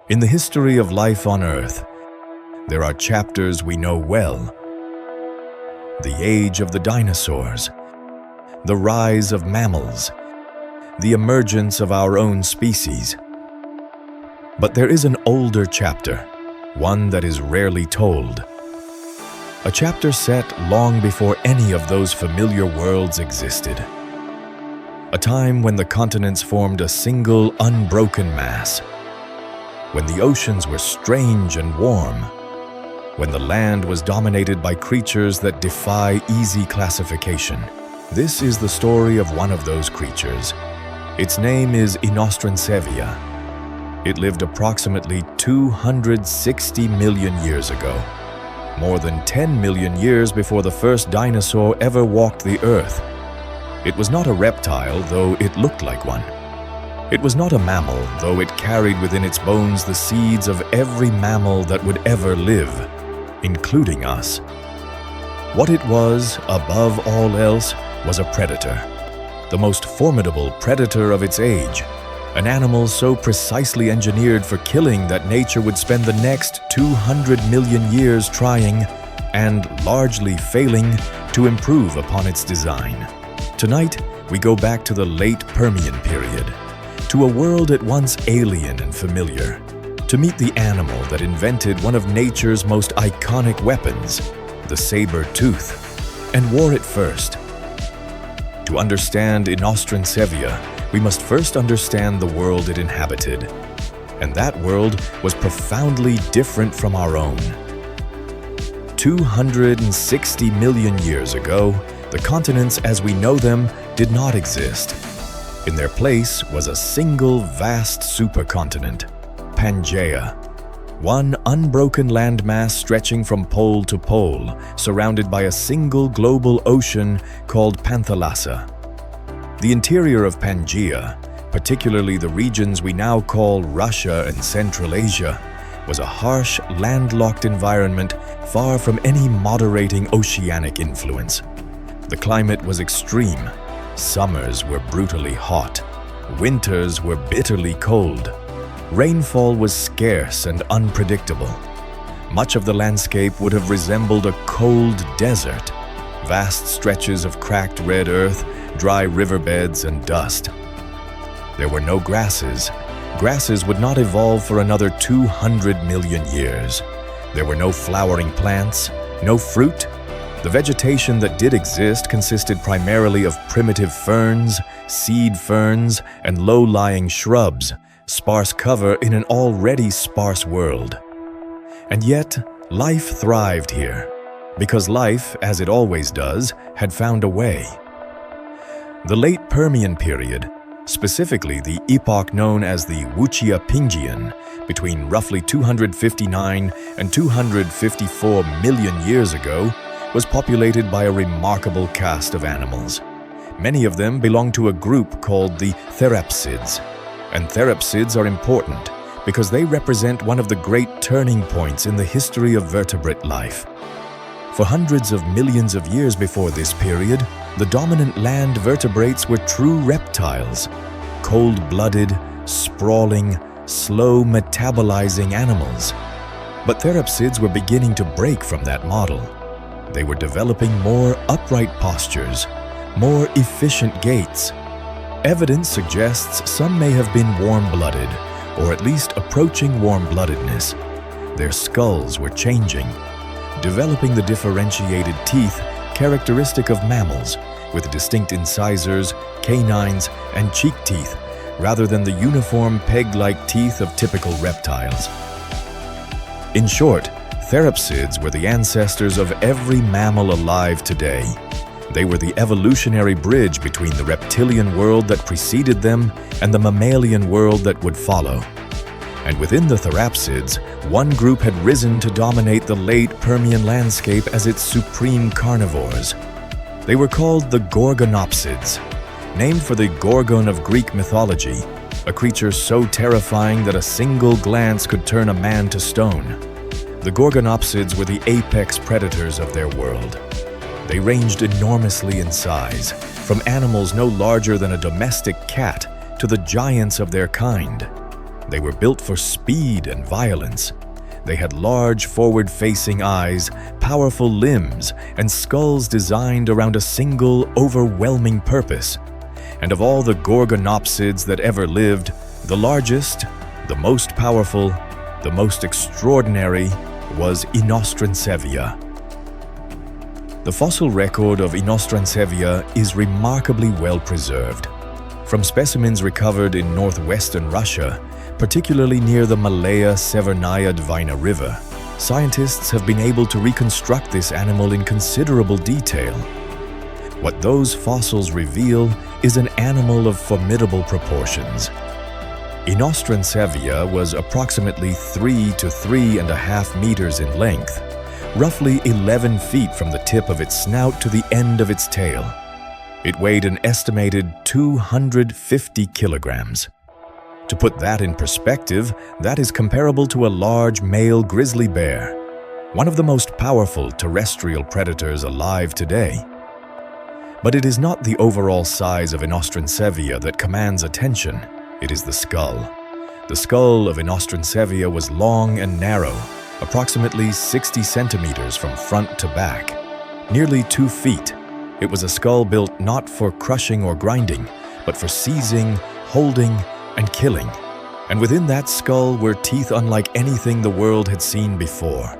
In the history of life on Earth, there are chapters we know well. The age of the dinosaurs, the rise of mammals, the emergence of our own species. But there is an older chapter, one that is rarely told. A chapter set long before any of those familiar worlds existed. A time when the continents formed a single, unbroken mass. When the oceans were strange and warm. When the land was dominated by creatures that defy easy classification. This is the story of one of those creatures. Its name is Inostrancevia. It lived approximately 260 million years ago. More than 10 million years before the first dinosaur ever walked the earth. It was not a reptile, though it looked like one. It was not a mammal, though it carried within its bones the seeds of every mammal that would ever live, including us. What it was, above all else, was a predator. The most formidable predator of its age. An animal so precisely engineered for killing that nature would spend the next 200 million years trying, and largely failing, to improve upon its design. Tonight, we go back to the Late Permian period, to a world at once alien and familiar, to meet the animal that invented one of nature's most iconic weapons, the saber tooth, and wore it first. To understand Inostrancevia, we must first understand the world it inhabited. And that world was profoundly different from our own. 260 million years ago, the continents as we know them did not exist. In their place was a single vast supercontinent, Pangea. One unbroken landmass stretching from pole to pole, surrounded by a single global ocean called Panthalassa. The interior of Pangea, particularly the regions we now call Russia and Central Asia, was a harsh, landlocked environment far from any moderating oceanic influence. The climate was extreme. Summers were brutally hot. Winters were bitterly cold. Rainfall was scarce and unpredictable. Much of the landscape would have resembled a cold desert. Vast stretches of cracked red earth, dry riverbeds, and dust. There were no grasses. Grasses would not evolve for another 200 million years. There were no flowering plants, no fruit. The vegetation that did exist consisted primarily of primitive ferns, seed ferns, and low-lying shrubs, sparse cover in an already sparse world. And yet, life thrived here, because life, as it always does, had found a way. The Late Permian period, specifically the epoch known as the Wuchia-Pinggian, between roughly 259 and 254 million years ago, was populated by a remarkable cast of animals. Many of them belong to a group called the therapsids. And therapsids are important because they represent one of the great turning points in the history of vertebrate life. For hundreds of millions of years before this period, the dominant land vertebrates were true reptiles, cold-blooded, sprawling, slow metabolizing animals. But therapsids were beginning to break from that model. They were developing more upright postures, more efficient gaits. Evidence suggests some may have been warm-blooded, or at least approaching warm-bloodedness. Their skulls were changing, developing the differentiated teeth characteristic of mammals, with distinct incisors, canines, and cheek teeth, rather than the uniform peg-like teeth of typical reptiles. In short, therapsids were the ancestors of every mammal alive today. They were the evolutionary bridge between the reptilian world that preceded them and the mammalian world that would follow. And within the therapsids, one group had risen to dominate the late Permian landscape as its supreme carnivores. They were called the Gorgonopsids, named for the Gorgon of Greek mythology, a creature so terrifying that a single glance could turn a man to stone. The Gorgonopsids were the apex predators of their world. They ranged enormously in size, from animals no larger than a domestic cat to the giants of their kind. They were built for speed and violence. They had large forward-facing eyes, powerful limbs, and skulls designed around a single, overwhelming purpose. And of all the Gorgonopsids that ever lived, the largest, the most powerful, the most extraordinary was Inostrancevia. The fossil record of Inostrancevia is remarkably well preserved. From specimens recovered in northwestern Russia, particularly near the Malaya-Severnaya Dvina River, scientists have been able to reconstruct this animal in considerable detail. What those fossils reveal is an animal of formidable proportions. Inostrancevia was approximately 3 to 3.5 meters in length, roughly 11 feet from the tip of its snout to the end of its tail. It weighed an estimated 250 kilograms. To put that in perspective, that is comparable to a large male grizzly bear, one of the most powerful terrestrial predators alive today. But it is not the overall size of Inostrancevia that commands attention, it is the skull. The skull of Inostrancevia was long and narrow, approximately 60 centimeters from front to back, nearly 2 feet. It was a skull built not for crushing or grinding, but for seizing, holding, and killing. And within that skull were teeth unlike anything the world had seen before.